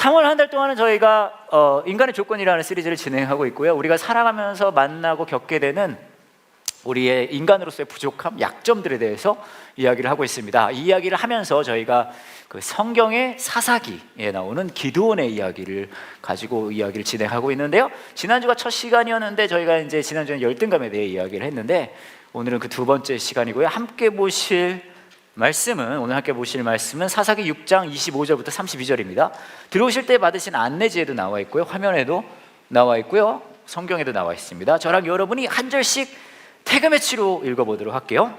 3월 한 달 동안은 저희가 인간의 조건이라는 시리즈를 진행하고 있고요. 우리가 살아가면서 만나고 겪게 되는 우리의 인간으로서의 부족함, 약점들에 대해서 이야기를 하고 있습니다. 이 이야기를 하면서 저희가 그 성경의 사사기에 나오는 기드온의 이야기를 가지고 이야기를 진행하고 있는데요. 지난주가 첫 시간이었는데 저희가 이제 지난주에는 열등감에 대해 이야기를 했는데 오늘은 그 두 번째 시간이고요. 오늘 함께 보실 말씀은 사사기 6장 25절부터 32절입니다. 들어오실 때 받으신 안내지에도 나와 있고요, 화면에도 나와 있고요, 성경에도 나와 있습니다. 저랑 여러분이 한 절씩 태그매치로 읽어보도록 할게요.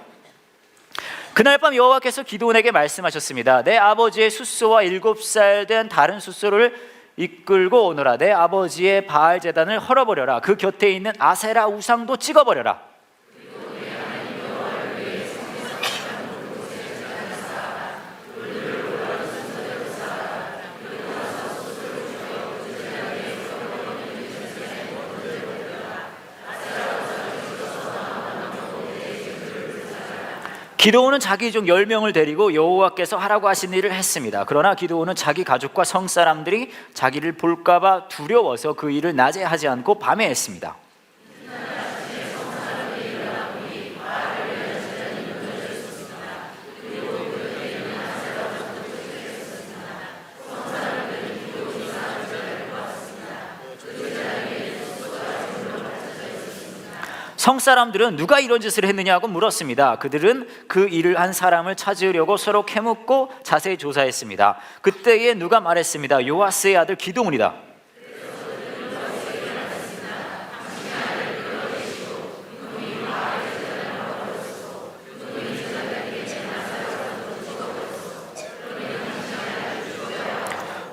그날 밤 여호와께서 기드온에게 말씀하셨습니다. 내 아버지의 숫소와 7살 된 다른 숫소를 이끌고 오너라. 내 아버지의 바알 제단을 헐어버려라. 그 곁에 있는 아세라 우상도 찍어버려라. 기드온은 자기 중 10명을 데리고 여호와께서 하라고 하신 일을 했습니다. 그러나 기드온은 자기 가족과 성사람들이 자기를 볼까봐 두려워서 그 일을 낮에 하지 않고 밤에 했습니다. 성사람들은 누가 이런 짓을 했느냐고 물었습니다. 그들은 그 일을 한 사람을 찾으려고 서로 캐묻고 자세히 조사했습니다. 그때에 누가 말했습니다. 요아스의 아들 기드온이다.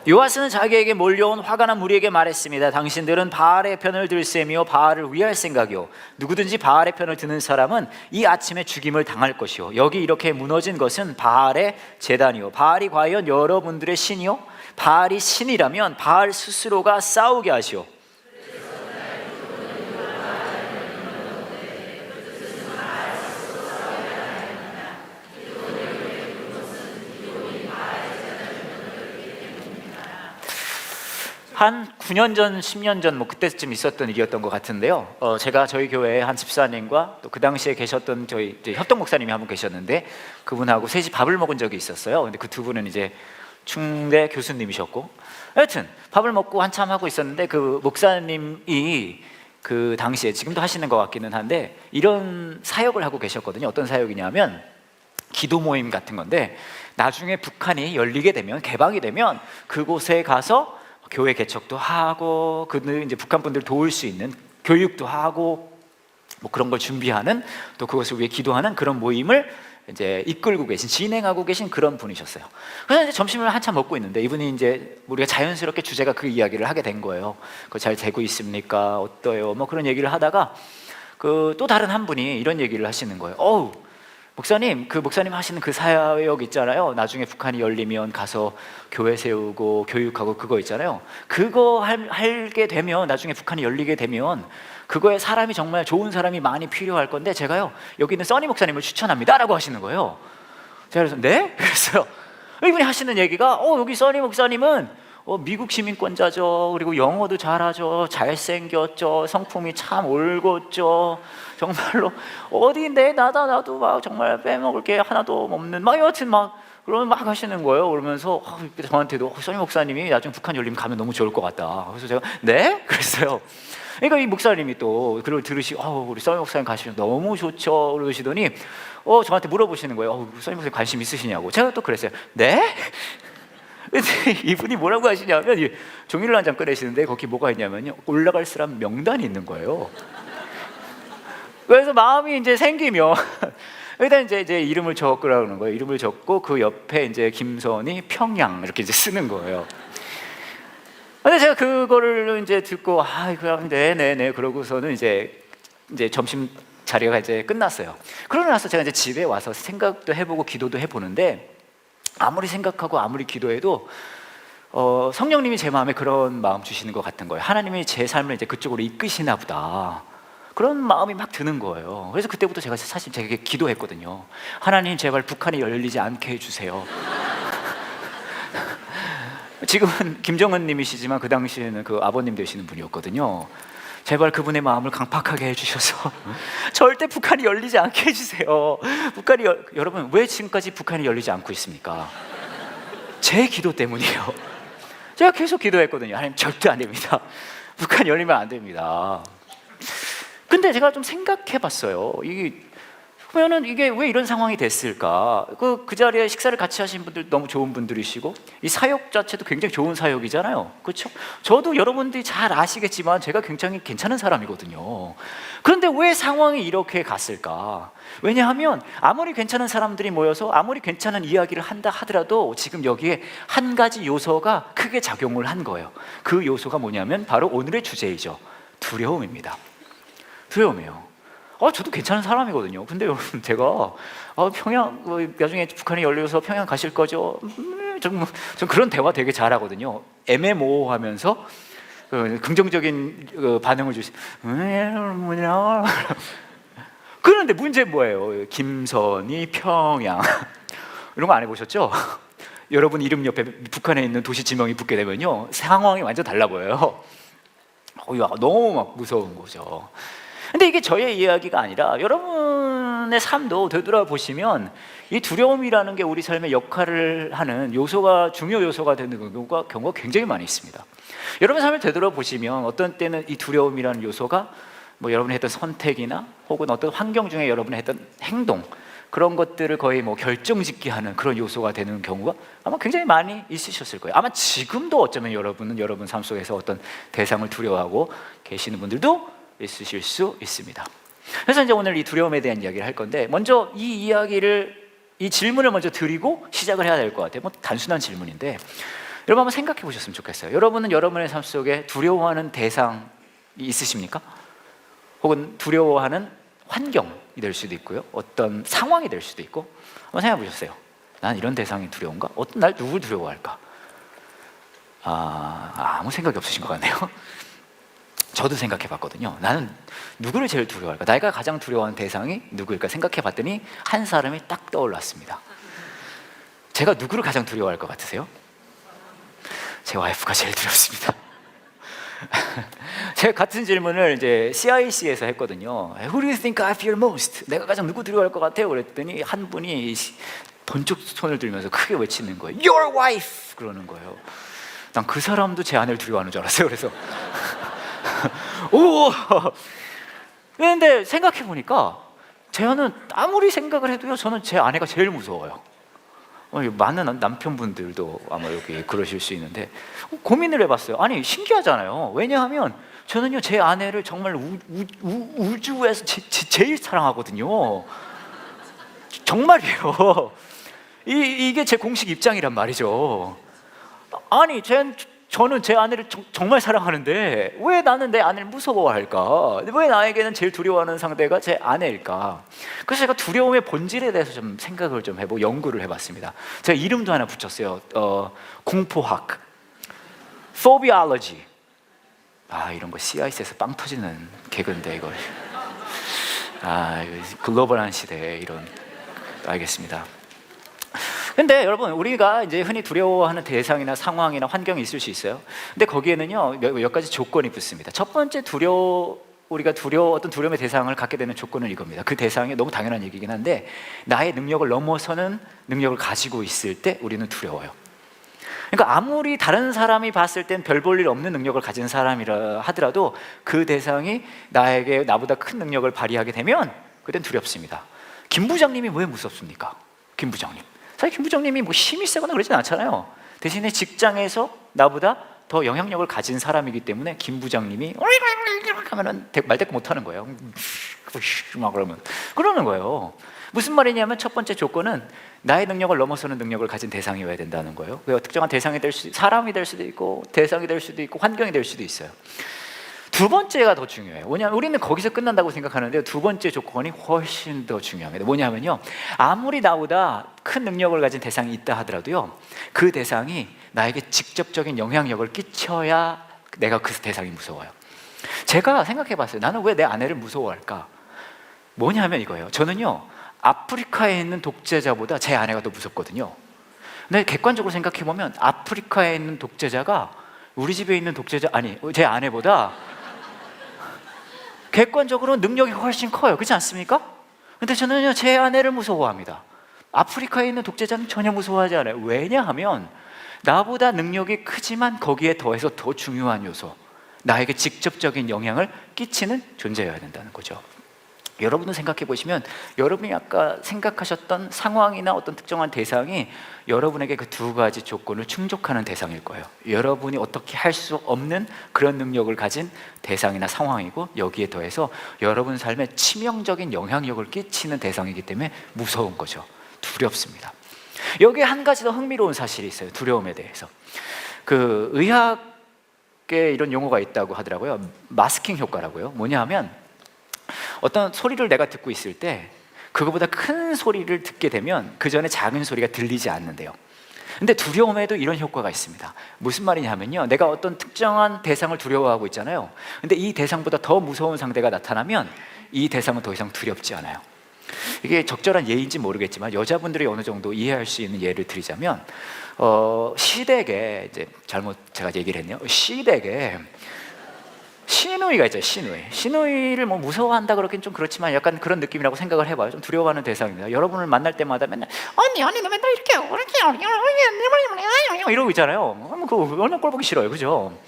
요아스는 자기에게 몰려온 화가 난 무리에게 말했습니다. 당신들은 바알의 편을 들 셈이요 바알을 위할 생각이요 누구든지 바알의 편을 드는 사람은 이 아침에 죽임을 당할 것이요 여기 이렇게 무너진 것은 바알의 제단이요 바알이 과연 여러분들의 신이요 바알이 신이라면 바알 스스로가 싸우게 하시오. 한 9년 전, 10년 전 그때쯤 있었던 일이었던 것 같은데요. 제가 저희 교회에 한 집사님과 또 그 당시에 계셨던 저희 협동 목사님이 한 분 계셨는데 그분하고 셋이 밥을 먹은 적이 있었어요. 근데 그 두 분은 이제 충대 교수님이셨고, 하여튼 밥을 먹고 한참 하고 있었는데 그 목사님이 그 당시에 지금도 하시는 것 같기는 한데 이런 사역을 하고 계셨거든요. 어떤 사역이냐면 기도 모임 같은 건데 나중에 북한이 열리게 되면, 개방이 되면 그곳에 가서 교회 개척도 하고 그들 이제 북한 분들 도울 수 있는 교육도 하고 뭐 그런 걸 준비하는, 또 그것을 위해 기도하는 그런 모임을 이제 이끌고 계신, 진행하고 계신 그런 분이셨어요. 그래서 이제 점심을 한참 먹고 있는데 이분이 이제 우리가 자연스럽게 주제가 그 이야기를 하게 된 거예요. 그거 잘 되고 있습니까? 어때요? 뭐 그런 얘기를 하다가 그 또 다른 한 분이 이런 얘기를 하시는 거예요. 목사님, 그 목사님 하시는 그 사역 있잖아요. 나중에 북한이 열리면 가서 교회 세우고 교육하고 그거 있잖아요. 그거 하게 되면, 나중에 북한이 열리게 되면 그거에 사람이 정말 좋은 사람이 많이 필요할 건데 제가요 여기 있는 써니 목사님을 추천합니다 라고 하시는 거예요. 제가 그래서 네? 그랬어요. 이분이 하시는 얘기가 여기 써니 목사님은 미국 시민권자죠. 그리고 영어도 잘하죠. 잘생겼죠. 성품이 참 올곧죠. 정말로 어디인데 나도 막 정말 빼먹을 게 하나도 없는 막 여하튼 막 그러면 막 하시는 거예요. 그러면서 저한테도 써니 목사님이 나중에 북한 열리면 가면 너무 좋을 것 같다. 그래서 제가 네? 그랬어요. 그러니까 이 목사님이 또 그걸 들으시고 우리 써니 목사님 가시면 너무 좋죠 그러시더니 저한테 물어보시는 거예요. 써니 목사님 관심 있으시냐고. 제가 또 그랬어요. 네? 이분이 뭐라고 하시냐면 종이를 한 장 꺼내시는데 거기 뭐가 있냐면요 올라갈 사람 명단이 있는 거예요. 그래서 마음이 이제 생기면 일단 이제 이름을 적으라는 거예요. 이름을 적고 그 옆에 이제 김선희 평양 이렇게 이제 쓰는 거예요. 근데 제가 그거를 이제 듣고 그냥 네네네 그러고서는 이제 점심 자리가 이제 끝났어요. 그러고 나서 제가 이제 집에 와서 생각도 해보고 기도도 해보는데 아무리 생각하고 아무리 기도해도 성령님이 제 마음에 그런 마음 주시는 것 같은 거예요. 하나님이 제 삶을 이제 그쪽으로 이끄시나 보다, 그런 마음이 막 드는 거예요. 그래서 그때부터 제가 사실 제게 기도했거든요. 하나님 제발 북한이 열리지 않게 해주세요. 지금은 김정은 님이시지만 그 당시에는 그 아버님 되시는 분이었거든요. 제발 그분의 마음을 강팍하게 해주셔서 절대 북한이 열리지 않게 해주세요. 여러분, 왜 지금까지 북한이 열리지 않고 있습니까? 제 기도 때문이에요. 제가 계속 기도했거든요. 하나님, 절대 안 됩니다. 북한 열리면 안 됩니다. 근데 제가 좀 생각해 봤어요. 그러면은 이게 왜 이런 상황이 됐을까? 그 자리에 식사를 같이 하신 분들 너무 좋은 분들이시고, 이 사역 자체도 굉장히 좋은 사역이잖아요. 그렇죠? 저도 여러분들이 잘 아시겠지만 제가 굉장히 괜찮은 사람이거든요. 그런데 왜 상황이 이렇게 갔을까? 왜냐하면 아무리 괜찮은 사람들이 모여서 아무리 괜찮은 이야기를 한다 하더라도 지금 여기에 한 가지 요소가 크게 작용을 한 거예요. 그 요소가 뭐냐면 바로 오늘의 주제이죠. 두려움입니다. 두려움이에요. 저도 괜찮은 사람이거든요. 근데 여러분, 제가 평양, 나중에 북한이 열려서 평양 가실 거죠? 전 그런 대화 되게 잘하거든요. 애매모호하면서 긍정적인 반응을 주시. 그런데 문제는 뭐예요? 김선희, 평양 이런 거 안 해보셨죠? 여러분 이름 옆에 북한에 있는 도시 지명이 붙게 되면요, 상황이 완전 달라 보여요. 너무 막 무서운 거죠. 근데 이게 저의 이야기가 아니라 여러분의 삶도 되돌아보시면 이 두려움이라는 게 우리 삶의 역할을 하는 중요 요소가 되는 경우가 굉장히 많이 있습니다. 여러분 삶을 되돌아보시면 어떤 때는 이 두려움이라는 요소가 여러분이 했던 선택이나 혹은 어떤 환경 중에 여러분이 했던 행동, 그런 것들을 거의 결정짓게 하는 그런 요소가 되는 경우가 아마 굉장히 많이 있으셨을 거예요. 아마 지금도 어쩌면 여러분은 여러분 삶 속에서 어떤 대상을 두려워하고 계시는 분들도 있으실 수 있습니다. 그래서 이제 오늘 이 두려움에 대한 이야기를 할 건데, 먼저 이 질문을 먼저 드리고 시작을 해야 될 것 같아요. 단순한 질문인데 여러분 한번 생각해 보셨으면 좋겠어요. 여러분은 여러분의 삶 속에 두려워하는 대상이 있으십니까? 혹은 두려워하는 환경이 될 수도 있고요, 어떤 상황이 될 수도 있고. 한번 생각해 보셨어요. 난 이런 대상이 두려운가? 날 누굴 두려워할까? 아무 생각이 없으신 것 같네요. 저도 생각해 봤거든요. 나는 누구를 제일 두려워할까? 내가 가장 두려워하는 대상이 누구일까 생각해 봤더니 한 사람이 딱 떠올랐습니다. 제가 누구를 가장 두려워할 것 같으세요? 제 와이프가 제일 두렵습니다. 제가 같은 질문을 이제 CIC에서 했거든요. Who do you think I fear most? 내가 가장 누구 두려워할 것 같아요? 그랬더니 한 분이 번쩍 손을 들면서 크게 외치는 거예요. Your wife! 그러는 거예요. 난 그 사람도 제 아내를 두려워하는 줄 알았어요. 그래서 그런데 생각해 보니까 저는 아무리 생각을 해도요, 저는 제 아내가 제일 무서워요. 많은 남편분들도 아마 여기 그러실 수 있는데 고민을 해봤어요. 아니, 신기하잖아요. 왜냐하면 저는요, 제 아내를 정말 우주에서 제일 사랑하거든요. 정말이에요. 이게 제 공식 입장이란 말이죠. 아니, 저는 제 아내를 정말 사랑하는데 왜 나는 내 아내를 무서워할까? 왜 나에게는 제일 두려워하는 상대가 제 아내일까? 그래서 제가 두려움의 본질에 대해서 좀 생각을 좀 해보고 연구를 해봤습니다. 제가 이름도 하나 붙였어요. 공포학, Phobiology. 이런 거 CIC에서 빵 터지는 개그인데 이걸. 글로벌한 시대에 이런. 알겠습니다. 근데 여러분, 우리가 이제 흔히 두려워하는 대상이나 상황이나 환경이 있을 수 있어요. 근데 거기에는요, 몇 가지 조건이 붙습니다. 첫 번째 우리가 어떤 두려움의 대상을 갖게 되는 조건은 이겁니다. 그 대상이 너무 당연한 얘기긴 한데, 나의 능력을 넘어서는 능력을 가지고 있을 때 우리는 두려워요. 그러니까 아무리 다른 사람이 봤을 땐 별 볼 일 없는 능력을 가진 사람이라 하더라도 그 대상이 나보다 큰 능력을 발휘하게 되면 그땐 두렵습니다. 김 부장님이 왜 무섭습니까? 김 부장님. 사실 김 부장님이 힘이 세거나 그러진 않잖아요. 대신에 직장에서 나보다 더 영향력을 가진 사람이기 때문에 김 부장님이 하면은 말대꾸 못 하는 거예요. 막 그러는 거예요. 무슨 말이냐면 첫 번째 조건은 나의 능력을 넘어서는 능력을 가진 대상이어야 된다는 거예요. 특정한 대상이 사람이 될 수도 있고, 대상이 될 수도 있고, 환경이 될 수도 있어요. 두 번째가 더 중요해요. 뭐냐면 우리는 거기서 끝난다고 생각하는데 두 번째 조건이 훨씬 더 중요합니다. 뭐냐면요, 아무리 나보다 큰 능력을 가진 대상이 있다 하더라도요, 그 대상이 나에게 직접적인 영향력을 끼쳐야 내가 그 대상이 무서워요. 제가 생각해 봤어요. 나는 왜 내 아내를 무서워할까? 뭐냐면 이거예요. 저는요, 아프리카에 있는 독재자보다 제 아내가 더 무섭거든요. 근데 객관적으로 생각해 보면 아프리카에 있는 독재자가 우리 집에 있는 독재자, 아니 제 아내보다 객관적으로 능력이 훨씬 커요. 그렇지 않습니까? 근데 저는요, 제 아내를 무서워합니다. 아프리카에 있는 독재자는 전혀 무서워하지 않아요. 왜냐하면 나보다 능력이 크지만 거기에 더해서 더 중요한 요소, 나에게 직접적인 영향을 끼치는 존재여야 된다는 거죠. 여러분은 생각해 보시면 여러분이 아까 생각하셨던 상황이나 어떤 특정한 대상이 여러분에게 그 두 가지 조건을 충족하는 대상일 거예요. 여러분이 어떻게 할 수 없는 그런 능력을 가진 대상이나 상황이고, 여기에 더해서 여러분 삶에 치명적인 영향력을 끼치는 대상이기 때문에 무서운 거죠. 두렵습니다. 여기에 한 가지 더 흥미로운 사실이 있어요. 두려움에 대해서. 그 의학에 이런 용어가 있다고 하더라고요. 마스킹 효과라고요. 뭐냐 하면 어떤 소리를 내가 듣고 있을 때 그거보다 큰 소리를 듣게 되면 그 전에 작은 소리가 들리지 않는데요. 근데 두려움에도 이런 효과가 있습니다. 무슨 말이냐면요, 내가 어떤 특정한 대상을 두려워하고 있잖아요. 근데 이 대상보다 더 무서운 상대가 나타나면 이 대상은 더 이상 두렵지 않아요. 이게 적절한 예인지 모르겠지만 여자분들이 어느 정도 이해할 수 있는 예를 드리자면, 시댁에 이제 잘못 제가 얘기를 했네요. 시댁에 시누이가 있죠. 시누이를 뭐 무서워한다 그러긴 좀 그렇지만 약간 그런 느낌이라고 생각을 해봐요. 좀 두려워하는 대상입니다. 여러분을 만날 때마다 맨날 언니 너 맨날 이렇게 이러고 있잖아요. 그거 얼마나 꼴 보기 싫어요, 그죠?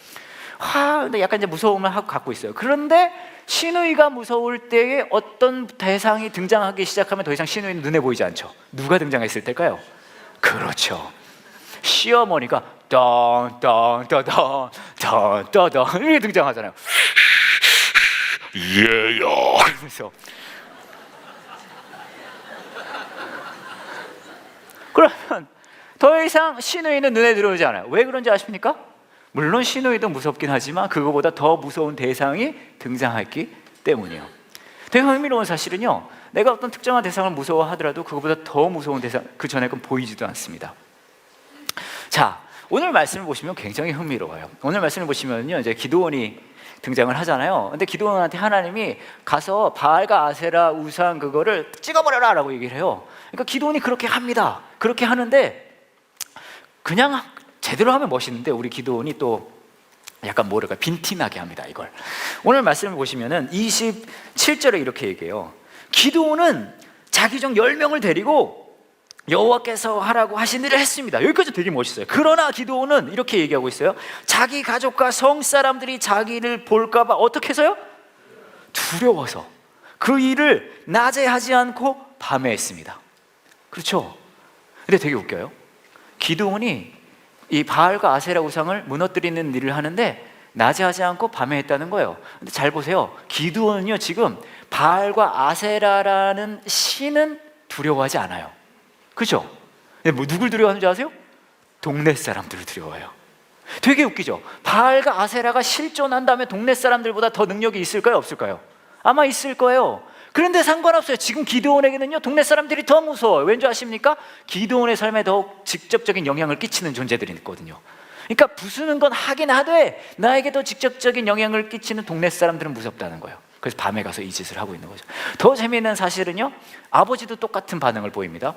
근데 약간 이제 무서움을 갖고 있어요. 그런데 시누이가 무서울 때에 어떤 대상이 등장하기 시작하면 더 이상 시누이는 눈에 보이지 않죠. 누가 등장했을 때일까요? 그렇죠, 시어머니가 덩덩덩덩 이렇게 등장하잖아요. 얘야 그러면서. 그러면 더 이상 시누이는 눈에 들어오지 않아요. 왜 그런지 아십니까? 물론 시누이도 무섭긴 하지만 그거보다 더 무서운 대상이 등장했기 때문이에요. 되게 흥미로운 사실은요, 내가 어떤 특정한 대상을 무서워하더라도 그거보다 더 무서운 대상, 그 전에 건 보이지도 않습니다. 자, 오늘 말씀을 보시면 굉장히 흥미로워요. 오늘 말씀을 보시면요, 이제 기드온이 등장을 하잖아요. 근데 기드온한테 하나님이 가서 바알과 아세라 우상 그거를 찍어버려라 라고 얘기를 해요. 그러니까 기드온이 그렇게 합니다. 그렇게 하는데 그냥 제대로 하면 멋있는데 우리 기드온이 또 약간 뭐랄까 빈티나게 합니다. 이걸 오늘 말씀을 보시면은 27절에 이렇게 얘기해요. 기드온은 자기 종 10명을 데리고 여호와께서 하라고 하신 일을 했습니다. 여기까지 되게 멋있어요. 그러나 기드온은 이렇게 얘기하고 있어요. 자기 가족과 성 사람들이 자기를 볼까 봐 어떻게 해서요? 두려워서 그 일을 낮에 하지 않고 밤에 했습니다. 그렇죠? 근데 되게 웃겨요. 기드온이 이 바알과 아세라 우상을 무너뜨리는 일을 하는데 낮에 하지 않고 밤에 했다는 거예요. 근데 잘 보세요. 기드온은요, 지금 바알과 아세라라는 신은 두려워하지 않아요. 그죠? 뭐 누굴 두려워하는지 아세요? 동네 사람들을 두려워해요. 되게 웃기죠? 바알과 아세라가 실존한 다음에 동네 사람들보다 더 능력이 있을까요? 없을까요? 아마 있을 거예요. 그런데 상관없어요. 지금 기드온에게는요, 동네 사람들이 더 무서워요. 왠지 아십니까? 기드온의 삶에 더 직접적인 영향을 끼치는 존재들이 있거든요. 그러니까 부수는 건 하긴 하되 나에게 더 직접적인 영향을 끼치는 동네 사람들은 무섭다는 거예요. 그래서 밤에 가서 이 짓을 하고 있는 거죠. 더 재미있는 사실은요, 아버지도 똑같은 반응을 보입니다.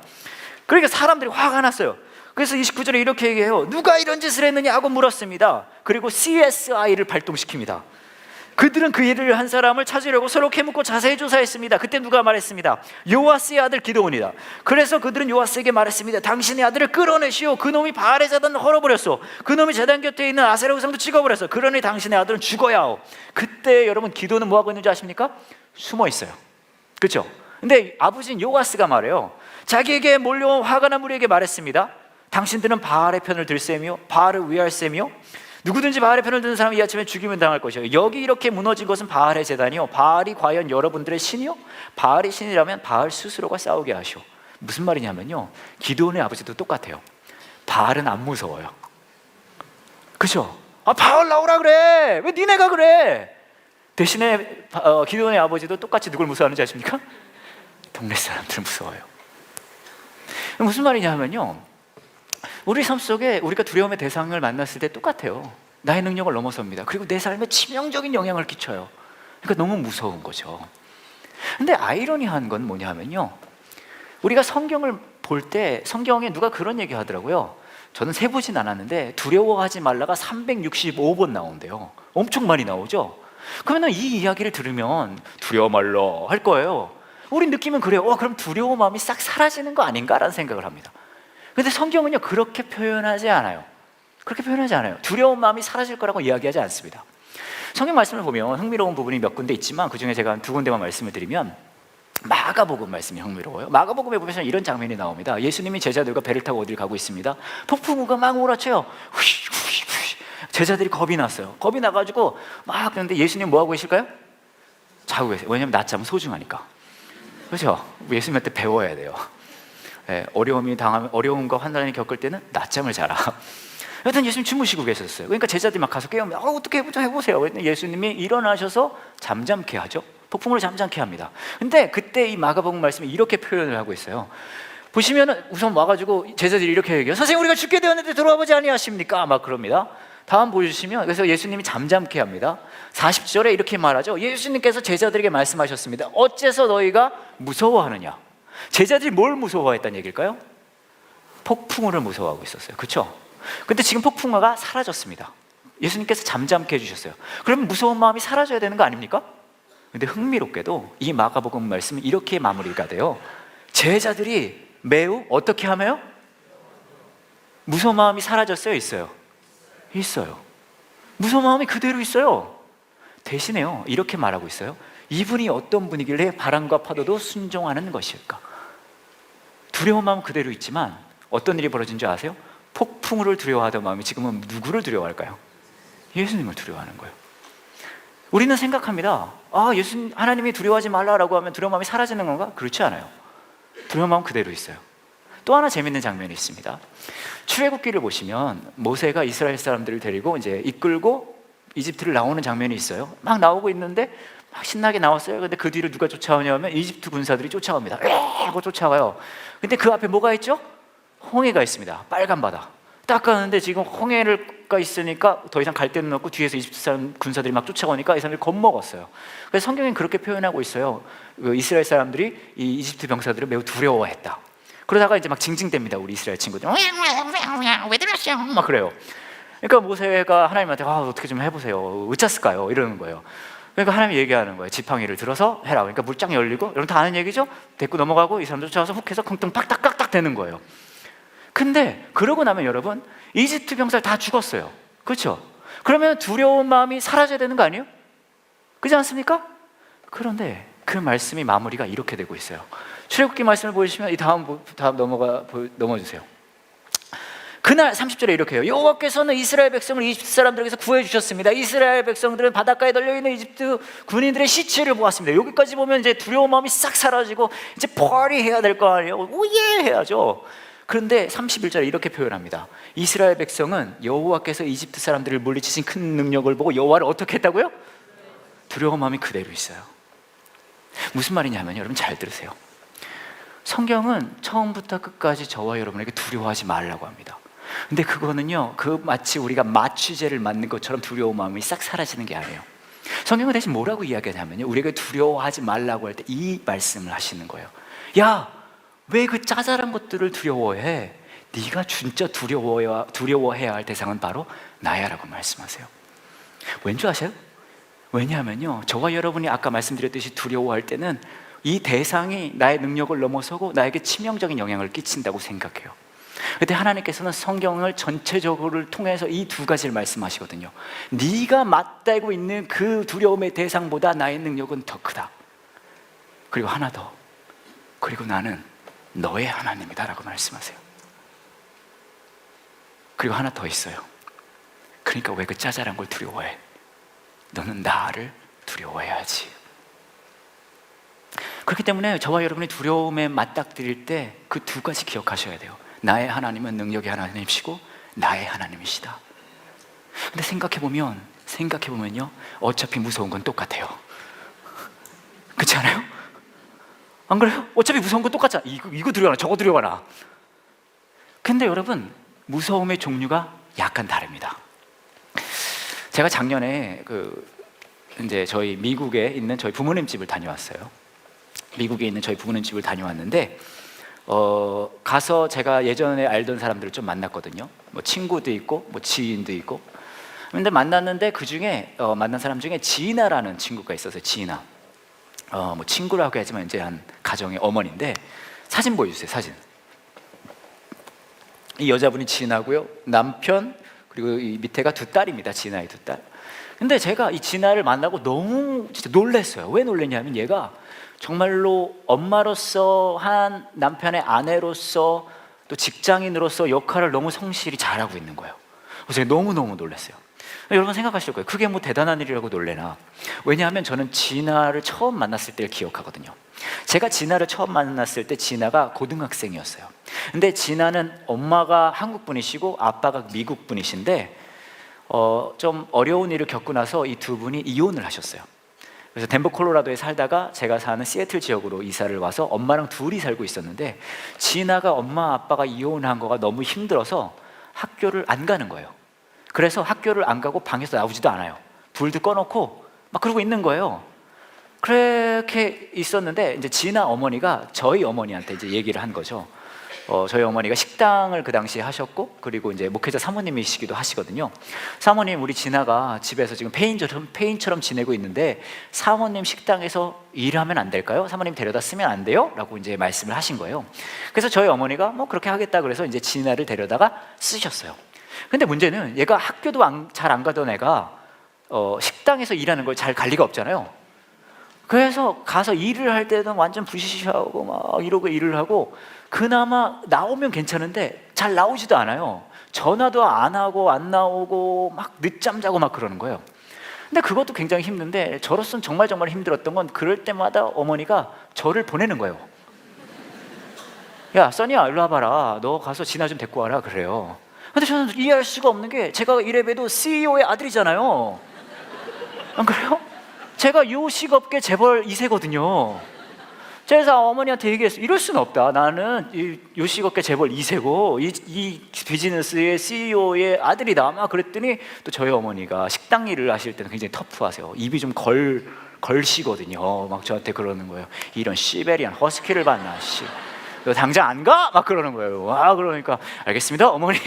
그러니까 사람들이 화가 났어요. 그래서 29절에 이렇게 얘기해요. 누가 이런 짓을 했느냐 하고 물었습니다. 그리고 CSI를 발동시킵니다. 그들은 그 일을 한 사람을 찾으려고 서로 캐묻고 자세히 조사했습니다. 그때 누가 말했습니다. 요아스의 아들 기드온이다. 그래서 그들은 요아스에게 말했습니다. 당신의 아들을 끌어내시오. 그놈이 바알의 제단을 헐어버렸어. 그놈이 제단 곁에 있는 아세라 우상도 찍어버렸어. 그러니 당신의 아들은 죽어야 하오. 그때 여러분 기드온은 뭐 하고 있는지 아십니까? 숨어 있어요. 그렇죠? 근데 아버지는 요아스가 말해요. 자기에게 몰려온 화가 난 무리에게 말했습니다. 당신들은 바알의 편을 들 셈이요, 바알을 위할 셈이요. 누구든지 바알의 편을 드는 사람이 이 아침에 죽임을 당할 것이요. 여기 이렇게 무너진 것은 바알의 제단이요. 바알이 과연 여러분들의 신이요? 바알이 신이라면 바알 스스로가 싸우게 하시오. 무슨 말이냐면요, 기드온의 아버지도 똑같아요. 바알은 안 무서워요. 그죠? 바알 나오라 그래. 왜 니네가 그래? 대신에 기드온의 아버지도 똑같이 누굴 무서워하는지 아십니까? 동네 사람들은 무서워요. 무슨 말이냐 하면요, 우리 삶 속에 우리가 두려움의 대상을 만났을 때 똑같아요. 나의 능력을 넘어섭니다. 그리고 내 삶에 치명적인 영향을 끼쳐요. 그러니까 너무 무서운 거죠. 근데 아이러니한 건 뭐냐 하면요, 우리가 성경을 볼 때 성경에 누가 그런 얘기 하더라고요. 저는 세보진 않았는데 두려워하지 말라가 365번 나온대요. 엄청 많이 나오죠. 그러면 이 이야기를 들으면 두려워 말라 할 거예요. 우리 느낌은 그래요. 그럼 두려워 마음이 싹 사라지는 거 아닌가라는 생각을 합니다. 근데 성경은요 그렇게 표현하지 않아요. 그렇게 표현하지 않아요. 두려운 마음이 사라질 거라고 이야기하지 않습니다. 성경 말씀을 보면 흥미로운 부분이 몇 군데 있지만 그 중에 제가 한 두 군데만 말씀을 드리면 마가복음 말씀이 흥미로워요. 마가복음에 보면 이런 장면이 나옵니다. 예수님이 제자들과 배를 타고 어디를 가고 있습니다. 폭풍우가 막 몰아쳐요. 제자들이 겁이 났어요. 겁이 나가지고 막 그런데 예수님 뭐 하고 계실까요? 자고 계세요. 왜냐하면 낮잠은 소중하니까. 그렇죠? 예수님한테 배워야 돼요. 어려움과 환난을 겪을 때는 낮잠을 자라. 여튼 예수님 주무시고 계셨어요. 그러니까 제자들이 막 가서 깨우면 어떻게 해보세요. 예수님이 일어나셔서 잠잠케 하죠. 폭풍을 잠잠케 합니다. 근데 그때 이 마가복음 말씀에 이렇게 표현을 하고 있어요. 보시면은 우선 와가지고 제자들이 이렇게 얘기해요. 선생님 우리가 죽게 되었는데 돌아와 보지 아니하십니까? 막 그럽니다. 다음 보여주시면 그래서 예수님이 잠잠케 합니다. 40절에 이렇게 말하죠. 예수님께서 제자들에게 말씀하셨습니다. 어째서 너희가 무서워하느냐? 제자들이 뭘 무서워했다는 얘기일까요? 폭풍우를 무서워하고 있었어요. 그렇죠? 근데 지금 폭풍우가 사라졌습니다. 예수님께서 잠잠케 해주셨어요. 그러면 무서운 마음이 사라져야 되는 거 아닙니까? 근데 흥미롭게도 이 마가복음 말씀은 이렇게 마무리가 돼요. 제자들이 매우 어떻게 하며요? 무서운 마음이 사라졌어요? 있어요? 있어요. 무서운 마음이 그대로 있어요. 대신에요 이렇게 말하고 있어요. 이분이 어떤 분이길래 바람과 파도도 순종하는 것일까? 두려운 마음은 그대로 있지만 어떤 일이 벌어진 줄 아세요? 폭풍우를 두려워하던 마음이 지금은 누구를 두려워할까요? 예수님을 두려워하는 거예요. 우리는 생각합니다. 예수님 하나님이 두려워하지 말라라고 하면 두려운 마음이 사라지는 건가? 그렇지 않아요. 두려운 마음은 그대로 있어요. 또 하나 재밌는 장면이 있습니다. 출애굽기를 보시면 모세가 이스라엘 사람들을 데리고 이제 이끌고 이집트를 나오는 장면이 있어요. 막 나오고 있는데 막 신나게 나왔어요. 근데 그 뒤를 누가 쫓아오냐면 이집트 군사들이 쫓아갑니다. 하고 쫓아가요. 근데 그 앞에 뭐가 있죠? 홍해가 있습니다. 빨간 바다. 딱 가는데 지금 홍해가 있으니까 더 이상 갈 데는 없고 뒤에서 이집트 사람 군사들이 막 쫓아오니까 이 사람들이 겁먹었어요. 그래서 성경은 그렇게 표현하고 있어요. 이스라엘 사람들이 이 이집트 병사들을 매우 두려워했다. 그러다가 이제 막 징징댑니다. 우리 이스라엘 친구들 왜 들었어요? 막 그래요. 그러니까 모세가 하나님한테 어떻게 좀 해보세요. 어쩌을까요? 이러는 거예요. 그러니까 하나님이 얘기하는 거예요. 지팡이를 들어서 해라. 그러니까 물장 열리고 여러분 다 아는 얘기죠? 데리고 넘어가고 이 사람들 쫓아와서 훅 해서 쿵뚱 팍딱깍딱 되는 거예요. 근데 그러고 나면 여러분 이집트 병사들 다 죽었어요. 그렇죠? 그러면 두려운 마음이 사라져야 되는 거 아니에요? 그렇지 않습니까? 그런데 그 말씀이 마무리가 이렇게 되고 있어요. 출애굽기 말씀을 보시면 이 다음 넘어주세요. 그날 30절에 이렇게 해요. 여호와께서는 이스라엘 백성을 이집트 사람들에게서 구해주셨습니다. 이스라엘 백성들은 바닷가에 널려있는 이집트 군인들의 시체를 보았습니다. 여기까지 보면 이제 두려운 마음이 싹 사라지고 이제 파티 해야 될 거 아니에요. 오예 해야죠. 그런데 31절에 이렇게 표현합니다. 이스라엘 백성은 여호와께서 이집트 사람들을 물리치신 큰 능력을 보고 여호와를 어떻게 했다고요? 두려운 마음이 그대로 있어요. 무슨 말이냐면 여러분 잘 들으세요. 성경은 처음부터 끝까지 저와 여러분에게 두려워하지 말라고 합니다. 근데 그거는요 마치 우리가 마취제를 맞는 것처럼 두려운 마음이 싹 사라지는 게 아니에요. 성경은 대신 뭐라고 이야기하냐면요 우리에게 두려워하지 말라고 할 때 이 말씀을 하시는 거예요. 야, 왜 그 짜잘한 것들을 두려워해? 네가 진짜 두려워해야 할 대상은 바로 나야 라고 말씀하세요. 왠지 아세요? 왜냐하면요 저와 여러분이 아까 말씀드렸듯이 두려워할 때는 이 대상이 나의 능력을 넘어서고 나에게 치명적인 영향을 끼친다고 생각해요. 그런데 하나님께서는 성경을 전체적으로 통해서 이 두 가지를 말씀하시거든요. 네가 맞대고 있는 그 두려움의 대상보다 나의 능력은 더 크다. 그리고 하나 더, 그리고 나는 너의 하나님이다 라고 말씀하세요. 그리고 하나 더 있어요. 그러니까 왜 그 짜잘한 걸 두려워해? 너는 나를 두려워해야지. 그렇기 때문에 저와 여러분이 두려움에 맞닥뜨릴 때 그 두 가지 기억하셔야 돼요. 나의 하나님은 능력의 하나님이시고 나의 하나님이시다. 근데 생각해보면요 어차피 무서운 건 똑같아요. 그렇지 않아요? 안 그래요? 어차피 무서운 건 똑같잖아. 이거 두려워하나 저거 두려워하나. 근데 여러분 무서움의 종류가 약간 다릅니다. 제가 작년에 이제 저희 미국에 있는 저희 부모님 집을 다녀왔어요. 미국에 있는 저희 부모님 집을 다녀왔는데 가서 제가 예전에 알던 사람들을 좀 만났거든요. 뭐 친구도 있고 뭐 지인도 있고. 근데 만났는데 그 중에 만난 사람 중에 지나라는 친구가 있었어요. 지나. 뭐 친구라고 하지만 이제 한 가정의 어머니인데, 사진 보여주세요. 사진. 이 여자분이 지나고요. 남편 그리고 이 밑에가 두 딸입니다. 지나의 두 딸. 근데 제가 이 진아를 만나고 너무 진짜 놀랐어요. 왜 놀랐냐면 얘가 정말로 엄마로서, 한 남편의 아내로서, 또 직장인으로서 역할을 너무 성실히 잘하고 있는 거예요. 그래서 제가 너무너무 놀랐어요. 여러분 생각하실 거예요. 그게 뭐 대단한 일이라고 놀래나. 왜냐하면 저는 진아를 처음 만났을 때를 기억하거든요. 제가 진아를 처음 만났을 때 진아가 고등학생이었어요. 근데 진아는 엄마가 한국 분이시고 아빠가 미국 분이신데 좀 어려운 일을 겪고 나서 이 두 분이 이혼을 하셨어요. 그래서 덴버 콜로라도에 살다가 제가 사는 시애틀 지역으로 이사를 와서 엄마랑 둘이 살고 있었는데, 진아가 엄마 아빠가 이혼한 거가 너무 힘들어서 학교를 안 가는 거예요. 그래서 학교를 안 가고 방에서 나오지도 않아요. 불도 꺼놓고 막 그러고 있는 거예요. 그렇게 있었는데 이제 진아 어머니가 저희 어머니한테 이제 얘기를 한 거죠. 저희 어머니가 식당을 그 당시에 하셨고, 그리고 이제 목회자 사모님이시기도 하시거든요. 사모님, 우리 진아가 집에서 지금 폐인처럼 지내고 있는데 사모님 식당에서 일하면 안 될까요? 사모님 데려다 쓰면 안 돼요? 라고 이제 말씀을 하신 거예요. 그래서 저희 어머니가 뭐 그렇게 하겠다 그래서 이제 진아를 데려다가 쓰셨어요. 근데 문제는 얘가 학교도 잘 안 가던 애가 식당에서 일하는 걸 잘 갈 리가 없잖아요. 그래서 가서 일을 할 때는 완전 부시시하고 막 이러고 일을 하고, 그나마 나오면 괜찮은데 잘 나오지도 않아요. 전화도 안 하고 안 나오고 막 늦잠 자고 막 그러는 거예요. 근데 그것도 굉장히 힘든데, 저로서는 정말 힘들었던 건 그럴 때마다 어머니가 저를 보내는 거예요. 야, 써니야, 일로 와봐라. 너 가서 진아 좀 데리고 와라. 그래요. 근데 저는 이해할 수가 없는 게, 제가 이래봬도 CEO의 아들이잖아요. 안 그래요? 제가 요식업계 재벌 2세거든요. 그래서 어머니한테 얘기했어요. 이럴 수는 없다. 나는 이 요식업계 재벌 2세고 이 비즈니스의 CEO의 아들이다. 막 그랬더니 또 저희 어머니가 식당 일을 하실 때는 굉장히 터프하세요. 입이 좀 걸시거든요. 막 저한테 그러는 거예요. 이런 시베리안 허스키를 봤나, 씨. 너 당장 안 가? 막 그러는 거예요. 와, 그러니까 알겠습니다, 어머니.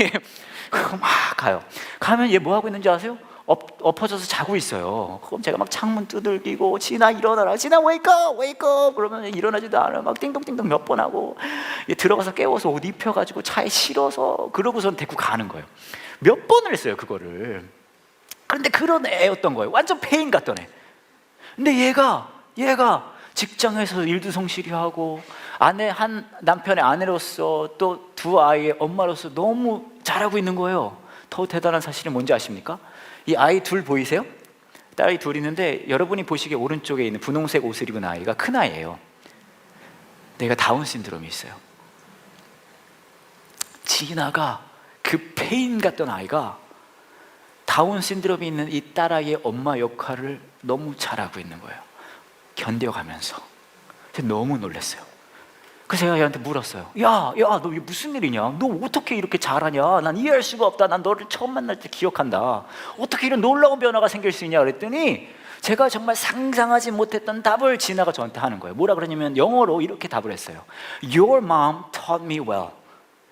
막 가요. 가면 얘 뭐 하고 있는지 아세요? 엎어져서 자고 있어요. 그럼 제가 막 창문 두들기고, 진아 일어나라, 진아 웨이크업 웨이크업, 그러면 일어나지도 않아요. 막 띵동띵동 몇 번 하고, 얘 들어가서 깨워서 옷 입혀가지고 차에 실어서, 그러고선 데리고 가는 거예요. 몇 번을 했어요 그거를. 그런데 그런 애였던 거예요. 완전 폐인 같던 애. 근데 얘가 직장에서 일도 성실히 하고, 남편의 아내로서, 또 두 아이의 엄마로서 너무 잘하고 있는 거예요. 더 대단한 사실은 뭔지 아십니까? 이 아이 둘 보이세요? 딸이 둘 있는데, 여러분이 보시기에 오른쪽에 있는 분홍색 옷을 입은 아이가 큰 아이예요. 내가 다운 신드롬이 있어요. 지나가 그 페인 같던 아이가 다운 신드롬이 있는 이 딸아이의 엄마 역할을 너무 잘하고 있는 거예요. 견뎌가면서. 너무 놀랐어요. 그래서 제가 얘한테 물었어요. 야, 너 이게 무슨 일이냐? 너 어떻게 이렇게 잘하냐? 난 이해할 수가 없다. 난 너를 처음 만날 때 기억한다. 어떻게 이런 놀라운 변화가 생길 수 있냐? 그랬더니 제가 정말 상상하지 못했던 답을 진아가 저한테 하는 거예요. 뭐라 그러냐면 영어로 이렇게 답을 했어요. Your mom taught me well.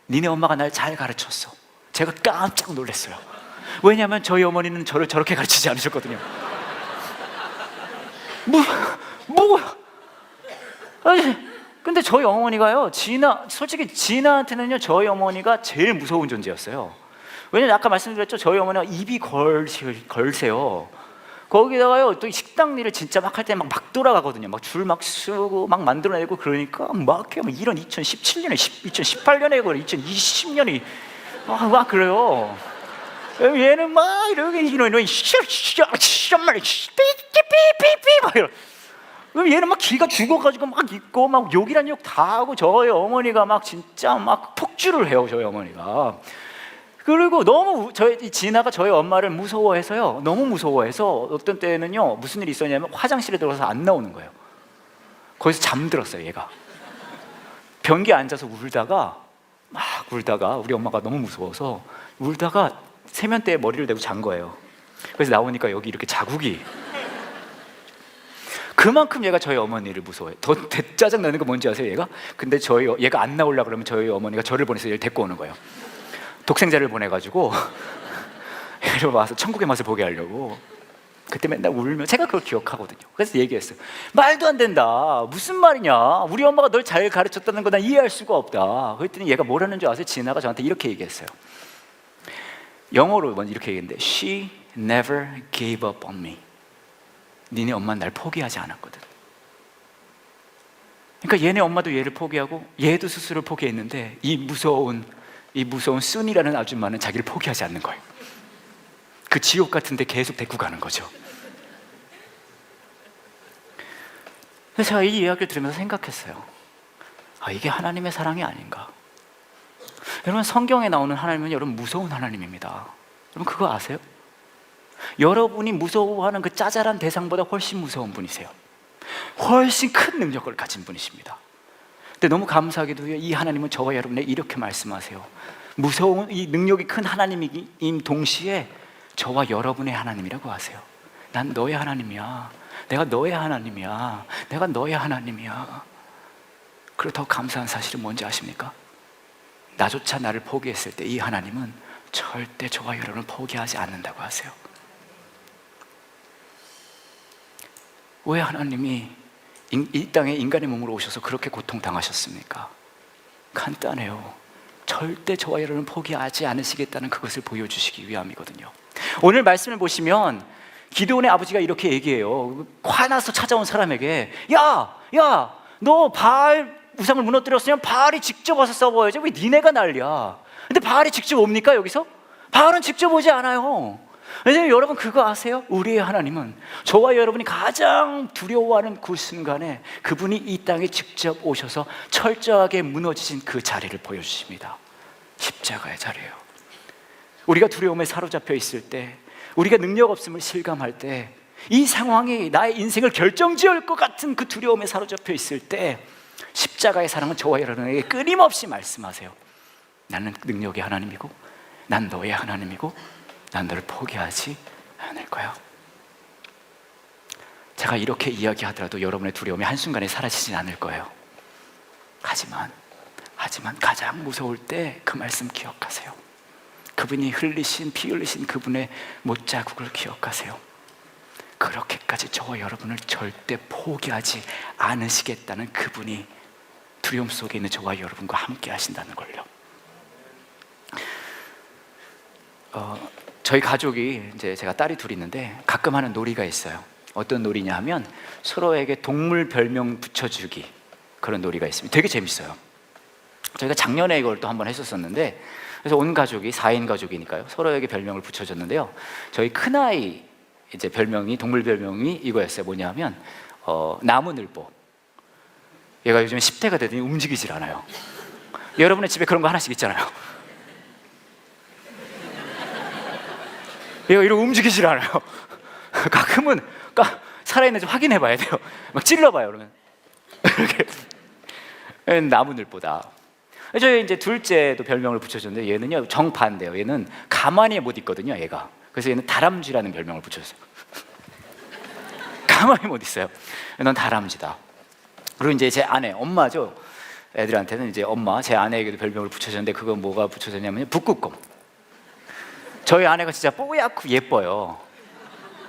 니네 엄마가 날 잘 가르쳤어. 제가 깜짝 놀랐어요. 왜냐하면 저희 어머니는 저를 저렇게 가르치지 않으셨거든요. 아니, 근데 저희 어머니가요, 솔직히 진아한테는요, 저희 어머니가 제일 무서운 존재였어요. 왜냐면 아까 말씀드렸죠, 저희 어머니가 입이 걸세요. 거기다가요, 또 식당 일을 진짜 막 할 때 막 돌아가거든요. 막 줄 막 쓰고 막 만들어내고, 그러니까 막 이런 2017년에 2018년에 2020년이 막 그래요. 얘는 막 이렇게 이런 말이 삐삐삐삐삐 막 이런. 그럼 얘는 막 기가 죽어가지고 막 있고 막 욕이란 욕 다 하고, 저희 어머니가 막 진짜 막 폭주를 해요, 저희 어머니가. 그리고 너무 진아가 저희 엄마를 무서워해서요, 너무 무서워해서 어떤 때는요, 무슨 일이 있었냐면 화장실에 들어가서 안 나오는 거예요. 거기서 잠들었어요, 얘가. 변기에 앉아서 울다가 우리 엄마가 너무 무서워서 울다가 세면대에 머리를 대고 잔 거예요. 그래서 나오니까 여기 이렇게 자국이. 그만큼 얘가 저희 어머니를 무서워해요. 더 짜증 나는 거 뭔지 아세요, 얘가? 근데 얘가 안 나오려고 그러면 저희 어머니가 저를 보내서 얘를 데리고 오는 거예요. 독생자를 보내가지고 얘를 와서 천국의 맛을 보게 하려고. 그때 맨날 울면 제가 그걸 기억하거든요. 그래서 얘기했어요. 말도 안 된다. 무슨 말이냐? 우리 엄마가 널 잘 가르쳤다는 거 난 이해할 수가 없다. 그랬더니 얘가 뭐라는 줄 아세요? 진아가 저한테 이렇게 얘기했어요. 영어로 먼저 이렇게 얘기했는데 She never gave up on me. 니네 엄마는 날 포기하지 않았거든. 그러니까 얘네 엄마도 얘를 포기하고 얘도 스스로 포기했는데 이 무서운 순이라는 아줌마는 자기를 포기하지 않는 거예요. 그 지옥 같은 데 계속 데리고 가는 거죠. 그래서 제가 이 이야기를 들으면서 생각했어요. 이게 하나님의 사랑이 아닌가. 여러분, 성경에 나오는 하나님은 여러분 무서운 하나님입니다. 여러분 그거 아세요? 여러분이 무서워하는 그 짜잘한 대상보다 훨씬 무서운 분이세요. 훨씬 큰 능력을 가진 분이십니다. 근데 너무 감사하게도 이 하나님은 저와 여러분에게 이렇게 말씀하세요. 무서운 이 능력이 큰 하나님인 동시에 저와 여러분의 하나님이라고 하세요. 난 너의 하나님이야. 내가 너의 하나님이야. 내가 너의 하나님이야. 그리고 더 감사한 사실은 뭔지 아십니까? 나조차 나를 포기했을 때 이 하나님은 절대 저와 여러분을 포기하지 않는다고 하세요. 왜 하나님이 이 땅에 인간의 몸으로 오셔서 그렇게 고통당하셨습니까? 간단해요. 절대 저와 여러분을 포기하지 않으시겠다는 그것을 보여주시기 위함이거든요. 오늘 말씀을 보시면 기드온의 아버지가 이렇게 얘기해요. 화나서 찾아온 사람에게 너 바알 우상을 무너뜨렸으면 바알이 직접 와서 싸워야지 왜 니네가 난리야. 근데 바알이 직접 옵니까 여기서? 바알은 직접 오지 않아요. 왜냐하면 여러분 그거 아세요? 우리의 하나님은 저와 여러분이 가장 두려워하는 그 순간에 그분이 이 땅에 직접 오셔서 철저하게 무너지신 그 자리를 보여주십니다. 십자가의 자리예요. 우리가 두려움에 사로잡혀 있을 때, 우리가 능력 없음을 실감할 때, 이 상황이 나의 인생을 결정지을 것 같은 그 두려움에 사로잡혀 있을 때 십자가의 사랑은 저와 여러분에게 끊임없이 말씀하세요. 나는 능력의 하나님이고 난 너의 하나님이고 난 너를 포기하지 않을 거야. 제가 이렇게 이야기하더라도 여러분의 두려움이 한순간에 사라지진 않을 거예요. 하지만 가장 무서울 때 그 말씀 기억하세요. 그분이 피 흘리신 그분의 못자국을 기억하세요. 그렇게까지 저와 여러분을 절대 포기하지 않으시겠다는 그분이 두려움 속에 있는 저와 여러분과 함께 하신다는 걸요. 저희 가족이 이제 제가 딸이 둘 있는데 가끔 하는 놀이가 있어요. 어떤 놀이냐 하면 서로에게 동물 별명 붙여주기, 그런 놀이가 있습니다. 되게 재밌어요. 저희가 작년에 이걸 또 한번 했었었는데, 그래서 온 가족이 4인 가족이니까요 서로에게 별명을 붙여줬는데요. 저희 큰아이 이제 동물 별명이 이거였어요. 뭐냐면 나무늘보. 얘가 요즘에 10대가 되더니 움직이질 않아요. 여러분의 집에 그런 거 하나씩 있잖아요. 얘가 이러고 움직이질 않아요. 가끔은 살아있는지 확인해 봐야 돼요. 막 찔러봐요. 그러면 이렇게 나무늘보다. 저희 이제 둘째도 별명을 붙여줬는데 얘는요 정반대예요. 얘는 가만히 못 있거든요. 얘가. 그래서 얘는 다람쥐라는 별명을 붙여줬어요. 가만히 못 있어요. 넌 다람쥐다. 그리고 이제 제 아내, 엄마죠. 애들한테는 이제 엄마, 제 아내에게도 별명을 붙여줬는데 그건 뭐가 붙여졌냐면요 북극곰. 저희 아내가 진짜 뽀얗고 예뻐요.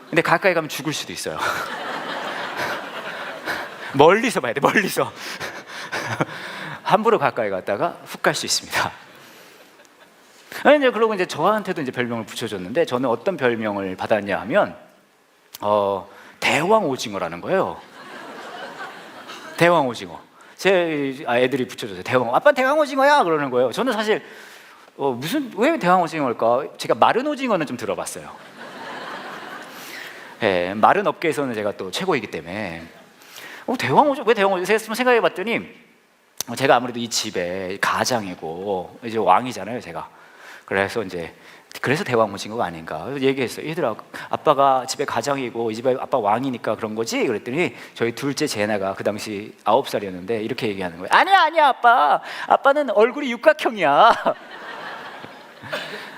근데 가까이 가면 죽을 수도 있어요. 멀리서 봐야 돼. 멀리서. 함부로 가까이 갔다가 훅 갈 수 있습니다. 그러고 이제 저한테도 이제 별명을 붙여줬는데 저는 어떤 별명을 받았냐 하면 대왕 오징어라는 거예요. 대왕 오징어. 제 애들이 붙여줬어요. 아빠 대왕 오징어야 그러는 거예요. 저는 사실 왜 대왕 오징어일까? 제가 마른 오징어는 좀 들어봤어요. 네, 마른 업계에서는 제가 또 최고이기 때문에 대왕 오징어 왜 대왕 오징어? 제가 생각해봤더니 제가 아무래도 이 집에 가장이고 이제 왕이잖아요, 제가. 그래서 대왕 오징어가 아닌가. 그래서 얘기했어요. 얘들아, 아빠가 집에 가장이고 이 집에 아빠 왕이니까 그런 거지? 그랬더니 저희 둘째 제나가 그 당시 9살이었는데 이렇게 얘기하는 거예요. 아니야 아빠. 아빠는 얼굴이 육각형이야.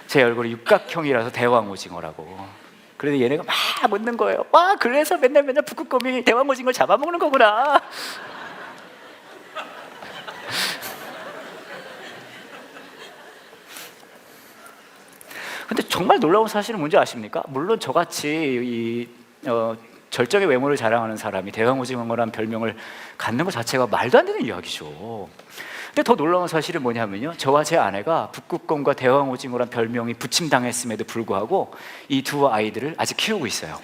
제 얼굴이 육각형이라서 대왕 오징어라고. 그래서 얘네가 막 막 웃는 거예요. 와, 그래서 맨날 북극곰이 대왕오징어 잡아먹는 거구나. 근데 정말 놀라운 사실은 뭔지 아십니까? 물론 저같이 절정의 외모를 자랑하는 사람이 대왕오징어라는 별명을 갖는 것 자체가 말도 안 되는 이야기죠. 근데 더 놀라운 사실은 뭐냐면요, 저와 제 아내가 북극곰과 대왕오징어란 별명이 붙임당했음에도 불구하고 이 두 아이들을 아직 키우고 있어요.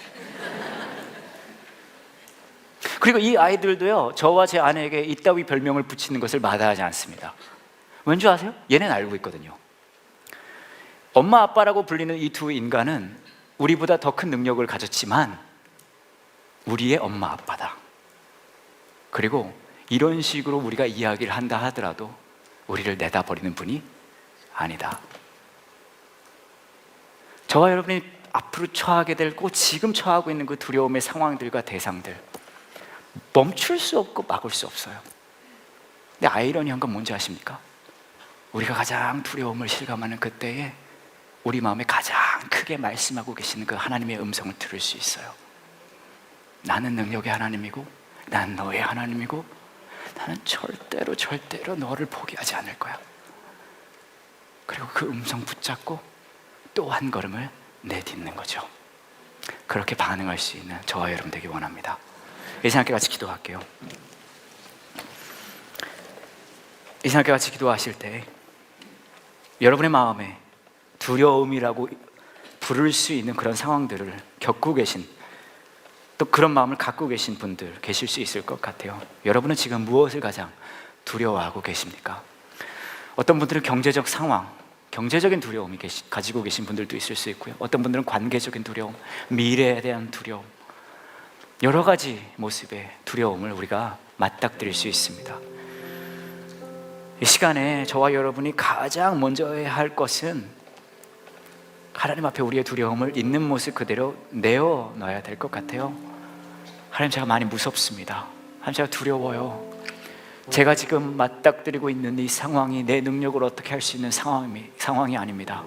그리고 이 아이들도요, 저와 제 아내에게 이따위 별명을 붙이는 것을 마다하지 않습니다. 왠지 아세요? 얘는 알고 있거든요. 엄마 아빠라고 불리는 이 두 인간은 우리보다 더 큰 능력을 가졌지만 우리의 엄마 아빠다. 그리고 이런 식으로 우리가 이야기를 한다 하더라도 우리를 내다버리는 분이 아니다. 저와 여러분이 앞으로 처하게 되고 지금 처하고 있는 그 두려움의 상황들과 대상들, 멈출 수 없고 막을 수 없어요. 근데 아이러니한 건 뭔지 아십니까? 우리가 가장 두려움을 실감하는 그때에 우리 마음에 가장 크게 말씀하고 계시는 그 하나님의 음성을 들을 수 있어요. 나는 능력의 하나님이고 난 너의 하나님이고 나는 절대로 너를 포기하지 않을 거야. 그리고 그 음성 붙잡고 또 한 걸음을 내딛는 거죠. 그렇게 반응할 수 있는 저와 여러분 되기 원합니다. 이 시간 함께 같이 기도할게요. 이 시간 함께 같이 기도하실 때 여러분의 마음에 두려움이라고 부를 수 있는 그런 상황들을 겪고 계신, 또 그런 마음을 갖고 계신 분들 계실 수 있을 것 같아요. 여러분은 지금 무엇을 가장 두려워하고 계십니까? 어떤 분들은 경제적 상황, 경제적인 두려움이 가지고 계신 분들도 있을 수 있고요. 어떤 분들은 관계적인 두려움, 미래에 대한 두려움, 여러 가지 모습의 두려움을 우리가 맞닥뜨릴 수 있습니다. 이 시간에 저와 여러분이 가장 먼저 해야 할 것은 하나님 앞에 우리의 두려움을 있는 모습 그대로 내어놔야 될 것 같아요. 하나님, 제가 많이 무섭습니다. 하나님, 제가 두려워요. 제가 지금 맞닥뜨리고 있는 이 상황이 내 능력으로 어떻게 할 수 있는 상황이 아닙니다.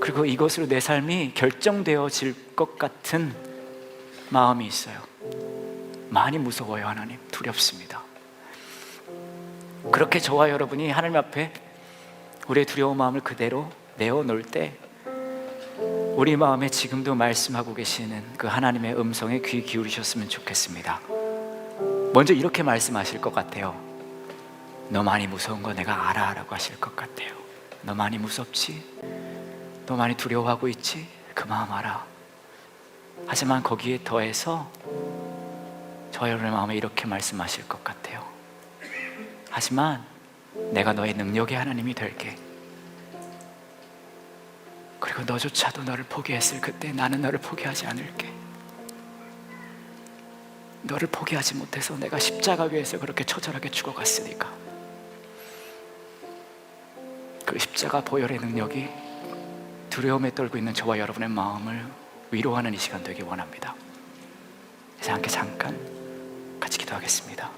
그리고 이것으로 내 삶이 결정되어질 것 같은 마음이 있어요. 많이 무서워요. 하나님, 두렵습니다. 그렇게 저와 여러분이 하나님 앞에 우리의 두려운 마음을 그대로 내어놓을 때 우리 마음에 지금도 말씀하고 계시는 그 하나님의 음성에 귀 기울이셨으면 좋겠습니다. 먼저 이렇게 말씀하실 것 같아요. 너 많이 무서운 거 내가 알아 라고 하실 것 같아요. 너 많이 무섭지? 너 많이 두려워하고 있지? 그 마음 알아. 하지만 거기에 더해서 저 여러분의 마음에 이렇게 말씀하실 것 같아요. 하지만 내가 너의 능력의 하나님이 될게. 그리고 너조차도 너를 포기했을 그때 나는 너를 포기하지 않을게. 너를 포기하지 못해서 내가 십자가 위에서 그렇게 처절하게 죽어갔으니까 그 십자가 보혈의 능력이 두려움에 떨고 있는 저와 여러분의 마음을 위로하는 이 시간 되기 원합니다. 그래서 함께 잠깐 같이 기도하겠습니다.